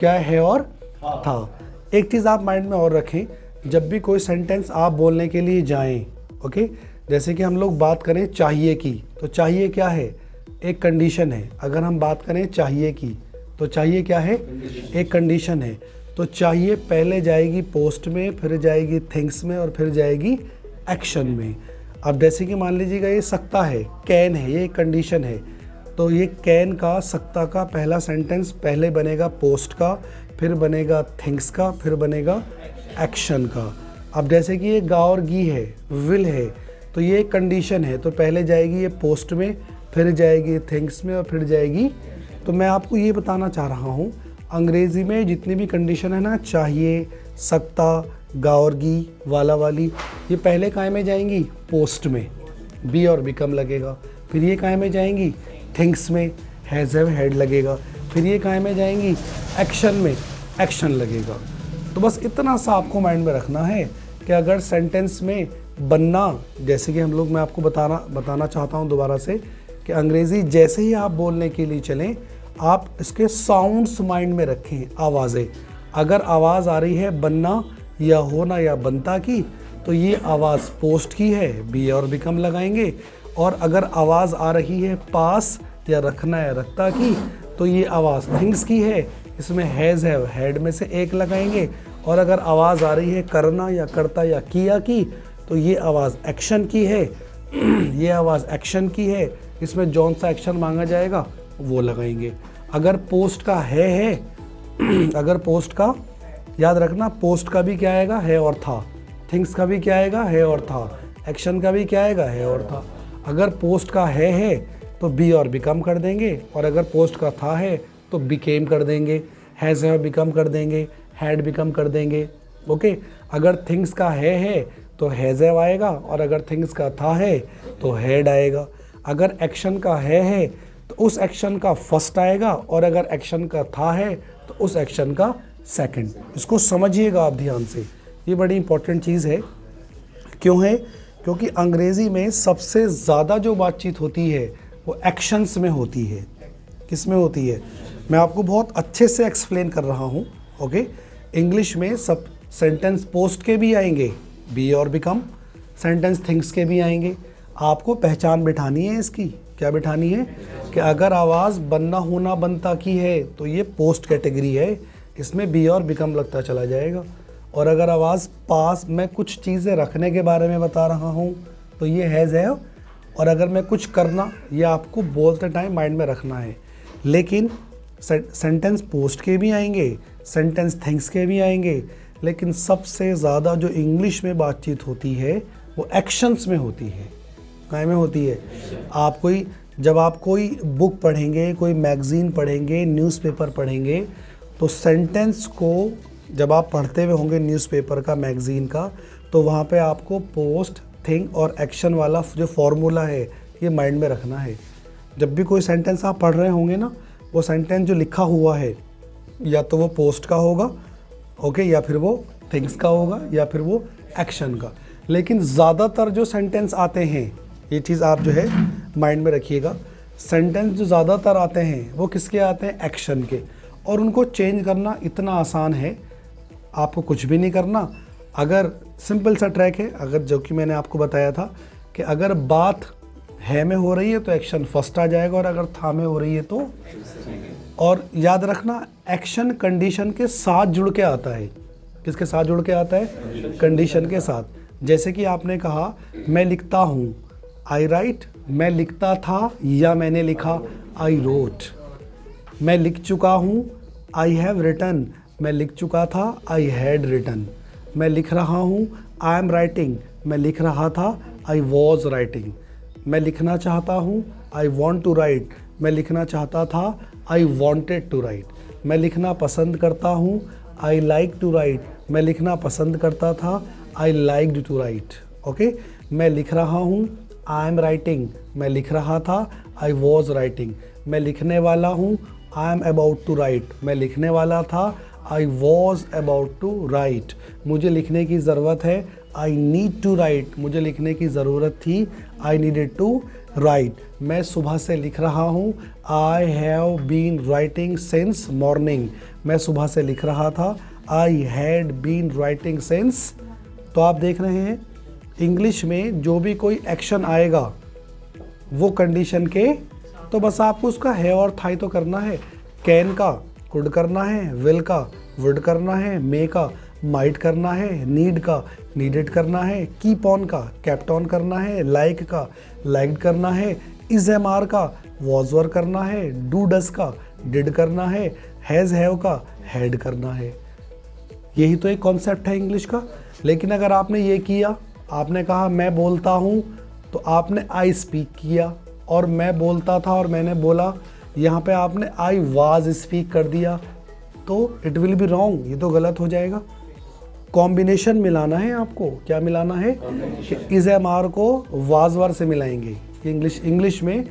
क्या है और था। एक चीज़ आप माइंड में और रखें, जब भी कोई सेंटेंस आप बोलने के लिए जाएं, ओके, जैसे कि हम लोग बात करें चाहिए की, तो चाहिए क्या है, एक कंडीशन है। अगर हम बात करें चाहिए की, तो चाहिए क्या है, एक कंडीशन है। तो चाहिए पहले जाएगी पोस्ट में, फिर जाएगी थिंग्स में, और फिर जाएगी एक्शन में। अब जैसे कि मान लीजिएगा ये सकता है, कैन है, ये एक कंडीशन है, तो ये कैन का, सकता का पहला सेंटेंस पहले बनेगा पोस्ट का, फिर बनेगा थिंग्स का, फिर बनेगा एक्शन का। अब जैसे कि ये गा और गी है, विल है, तो ये एक कंडीशन है, तो पहले जाएगी ये पोस्ट में, फिर जाएगी थिंग्स में, और फिर जाएगी। तो मैं आपको ये बताना चाह रहा हूँ, अंग्रेज़ी में जितनी भी कंडीशन है ना, चाहिए, सकता, गा और गी, वाला वाली, ये पहले काय में जाएंगी, पोस्ट में, बी और बिकम लगेगा। फिर ये काय में जाएंगी, थिंग्स में, हैज़ हैव हैड लगेगा। फिर ये काय में जाएंगी, एक्शन में, एक्शन लगेगा। तो बस इतना सा आपको माइंड में रखना है कि अगर सेंटेंस में बनना, जैसे कि हम लोग, मैं आपको बताना चाहता हूँ दोबारा से, कि अंग्रेज़ी जैसे ही आप बोलने के लिए चलें, आप इसके साउंड्स माइंड में रखें, आवाज़ें। अगर आवाज़ आ रही है बनना या होना या बनता की, तो ये आवाज़ पोस्ट की है, बी और बिकम लगाएंगे। और अगर आवाज़ आ रही है पास या रखना या रखता की, तो ये आवाज़ थिंग्स की है, इसमें हैज़ हैव हैड में से एक लगाएंगे। और अगर आवाज़ आ रही है करना या करता या किया की, तो ये आवाज़ एक्शन की है, ये आवाज़ एक्शन की है, इसमें जौन सा एक्शन मांगा जाएगा वो लगाएंगे। अगर पोस्ट का है अगर पोस्ट का, याद रखना, पोस्ट का भी क्या आएगा, है और था, थिंग्स का भी क्या आएगा, है और था, एक्शन का भी क्या आएगा, है और था। अगर पोस्ट का है तो बी और बिकम कर देंगे, और अगर पोस्ट का था है तो बिकेम कर देंगे, हैज़ हैव बिकम कर देंगे, हैड बिकम कर देंगे, ओके। अगर थिंग्स का है तो हैज़ हैव आएगा, और अगर थिंग्स का था है तो हैड आएगा। अगर एक्शन का है तो उस एक्शन का फर्स्ट आएगा, और अगर एक्शन का था है तो उस एक्शन का सेकंड। इसको समझिएगा आप ध्यान से, ये बड़ी इंपॉर्टेंट चीज़ है। क्यों है? क्योंकि अंग्रेज़ी में सबसे ज़्यादा जो बातचीत होती है वो एक्शंस में होती है। किस में होती है? मैं आपको बहुत अच्छे से एक्सप्लेन कर रहा हूँ, ओके। इंग्लिश में सब सेंटेंस पोस्ट के भी आएंगे, बी और बिकम, सेंटेंस थिंग्स के भी आएंगे। आपको पहचान बिठानी है इसकी। क्या बिठानी है? कि अगर आवाज़ बनना होना बनता की है तो ये पोस्ट कैटेगरी है, इसमें बी और बिकम लगता चला जाएगा। और अगर आवाज़ पास, मैं कुछ चीज़ें रखने के बारे में बता रहा हूँ, तो ये हैज़ हैव। और अगर मैं कुछ करना, ये आपको बोलते टाइम माइंड में रखना है। लेकिन सेंटेंस पोस्ट के भी आएंगे, सेंटेंस थिंग्स के भी आएंगे, लेकिन सबसे ज़्यादा जो इंग्लिश में बातचीत होती है वो एक्शंस में होती है। काय में होती है? जब आप कोई बुक पढ़ेंगे, कोई मैगज़ीन पढ़ेंगे, न्यूज़पेपर पढ़ेंगे, तो सेंटेंस को जब आप पढ़ते हुए होंगे न्यूज़पेपर का, मैगज़ीन का, तो वहाँ पे आपको पोस्ट, थिंग और एक्शन वाला जो फॉर्मूला है ये माइंड में रखना है। जब भी कोई सेंटेंस आप पढ़ रहे होंगे ना, वो सेंटेंस जो लिखा हुआ है या तो वो पोस्ट का होगा, ओके, या फिर वो थिंग्स का होगा, या फिर वो एक्शन का। लेकिन ज़्यादातर जो सेंटेंस आते हैं, ये चीज़ आप जो है माइंड में रखिएगा, सेंटेंस जो ज़्यादातर आते हैं वो किसके आते हैं? एक्शन के। और उनको चेंज करना इतना आसान है, आपको कुछ भी नहीं करना। अगर सिंपल सा ट्रैक है, अगर जो कि मैंने आपको बताया था कि अगर बात है में हो रही है तो एक्शन फर्स्ट आ जाएगा, और अगर था में हो रही है तो। और याद रखना, एक्शन कंडीशन के साथ जुड़ के आता है। किसके साथ जुड़ के आता है? कंडीशन के साथ। जैसे कि आपने कहा मैं लिखता हूँ, आई राइट, मैं लिखता था या मैंने लिखा, आई रोट। मैं लिख चुका हूँ, आई हैव रिटन, मैं लिख चुका था, आई हैड रिटन। मैं लिख रहा हूँ, आई एम राइटिंग, मैं लिख रहा था, आई वॉज राइटिंग। मैं लिखना चाहता हूँ, आई वॉन्ट टू राइट, मैं लिखना चाहता था, आई वॉन्टेड टू राइट। मैं लिखना पसंद करता हूँ, आई लाइक टू राइट, मैं लिखना पसंद करता था, I liked to write, okay. मैं लिख रहा हूँ, आई एम राइटिंग, मैं लिख रहा था, आई वॉज राइटिंग। मैं लिखने वाला हूँ, I am about to write, मैं लिखने वाला था, I was about to write. मुझे लिखने की ज़रूरत है, आई नीड टू राइट, मुझे लिखने की ज़रूरत थी, आई नीडेड टू राइट, मैं सुबह से लिख रहा हूँ। I have been writing since morning, मैं सुबह से लिख रहा था। I had been writing since. तो आप देख रहे हैं इंग्लिश में जो भी कोई एक्शन आएगा वो कंडीशन के, तो बस आपको उसका है और था ही तो करना है। कैन का कुड करना है, विल का वुड करना है, मे का माइट करना है, नीड का नीडेड करना है, कीप ऑन का केप्ट ऑन करना है, लाइक का लाइक्ड करना है, इज एम आर का वॉज वर करना है, डू डस का डिड करना है, हैज़ हैव का हैड करना है। यही तो एक कॉन्सेप्ट है इंग्लिश का। लेकिन अगर आपने ये किया, आपने कहा मैं बोलता हूँ, तो आपने आई स्पीक किया, और मैं बोलता था और मैंने बोला, यहाँ पे आपने आई वाज स्पीक कर दिया, तो इट विल बी रॉन्ग, ये तो गलत हो जाएगा। कॉम्बिनेशन मिलाना है आपको। क्या मिलाना है? इज एम आर को वाज वर से मिलाएंगे। इंग्लिश में